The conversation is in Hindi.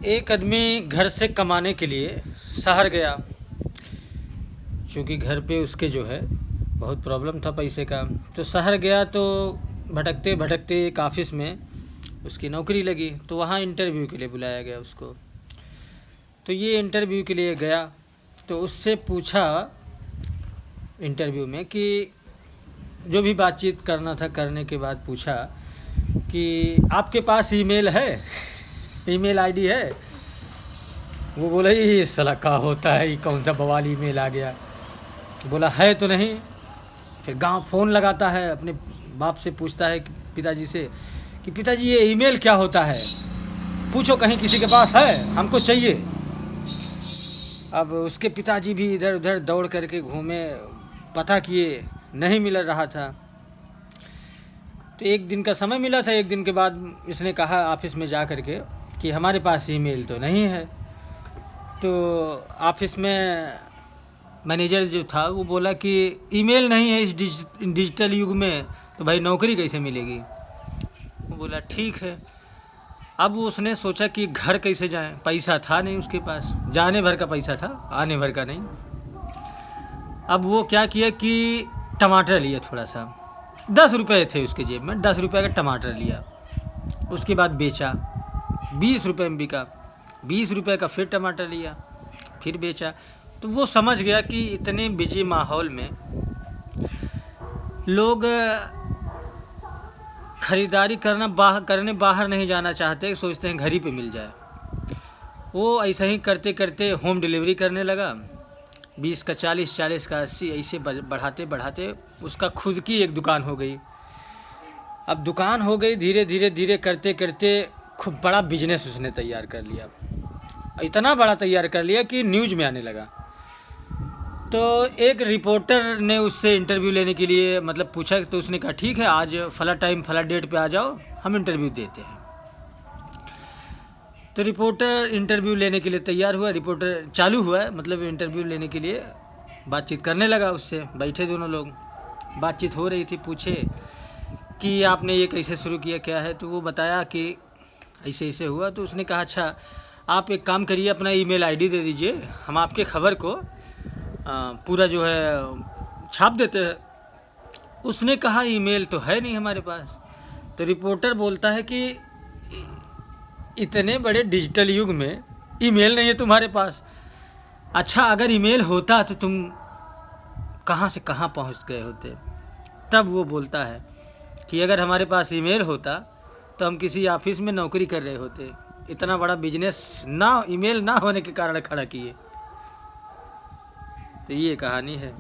एक आदमी घर से कमाने के लिए शहर गया, क्योंकि घर पे उसके जो है बहुत प्रॉब्लम था पैसे का। तो शहर गया तो भटकते भटकते एक ऑफिस में उसकी नौकरी लगी, तो वहाँ इंटरव्यू के लिए बुलाया गया उसको। तो ये इंटरव्यू के लिए गया तो उससे पूछा इंटरव्यू में कि जो भी बातचीत करना था, करने के बाद पूछा कि आपके पास ईमेल है, ईमेल आईडी है। वो बोला ये साला क्या होता है, ये कौन सा बवाल ईमेल आ गया। बोला है तो नहीं। फिर गांव फ़ोन लगाता है, अपने बाप से पूछता है पिताजी से कि पिताजी ये ईमेल क्या होता है, पूछो कहीं किसी के पास है, हमको चाहिए। अब उसके पिताजी भी इधर उधर दौड़ करके घूमे, पता किए, नहीं मिल रहा था। तो एक दिन का समय मिला था। एक दिन के बाद इसने कहा ऑफिस में जा कर के कि हमारे पास ईमेल तो नहीं है। तो ऑफिस में मैनेजर जो था वो बोला कि ईमेल नहीं है इस डिजिटल युग में, तो भाई नौकरी कैसे मिलेगी। वो बोला ठीक है। अब उसने सोचा कि घर कैसे जाएं, पैसा था नहीं उसके पास, जाने भर का पैसा था, आने भर का नहीं। अब वो क्या किया कि टमाटर लिया, थोड़ा सा 10 रुपये थे उसके जेब में, 10 रुपये का टमाटर लिया। उसके बाद बेचा, 20 रुपये में बिका, 20 रुपये का फिर टमाटर लिया, फिर बेचा। तो वो समझ गया कि इतने बिजी माहौल में लोग ख़रीदारी करने बाहर नहीं जाना चाहते, सोचते हैं घर ही पे मिल जाए। वो ऐसा ही करते करते होम डिलीवरी करने लगा, 20 का 40, 40 का 80, ऐसे बढ़ाते बढ़ाते उसका खुद की एक दुकान हो गई। अब दुकान हो गई, धीरे धीरे धीरे करते करते खूब बड़ा बिजनेस उसने तैयार कर लिया। इतना बड़ा तैयार कर लिया कि न्यूज़ में आने लगा। तो एक रिपोर्टर ने उससे इंटरव्यू लेने के लिए मतलब पूछा, तो उसने कहा ठीक है, आज फला टाइम फला डेट पे आ जाओ, हम इंटरव्यू देते हैं। तो रिपोर्टर इंटरव्यू लेने के लिए तैयार हुआ, रिपोर्टर चालू हुआ, मतलब इंटरव्यू लेने के लिए बातचीत करने लगा उससे। बैठे दोनों लोग, बातचीत हो रही थी। पूछे कि आपने ये कैसे शुरू किया, क्या है। तो वो बताया कि ऐसे ऐसे हुआ। तो उसने कहा अच्छा आप एक काम करिए, अपना ईमेल आईडी दे दीजिए, हम आपके खबर को पूरा जो है छाप देते हैं। उसने कहा ईमेल तो है नहीं हमारे पास। तो रिपोर्टर बोलता है कि इतने बड़े डिजिटल युग में ईमेल नहीं है तुम्हारे पास। अच्छा अगर ईमेल होता तो तुम कहाँ से कहाँ पहुँच गए होते। तब वो बोलता है कि अगर हमारे पास ईमेल होता तो हम किसी ऑफिस में नौकरी कर रहे होते, इतना बड़ा बिजनेस ना ईमेल ना होने के कारण खड़ा किए। तो ये कहानी है।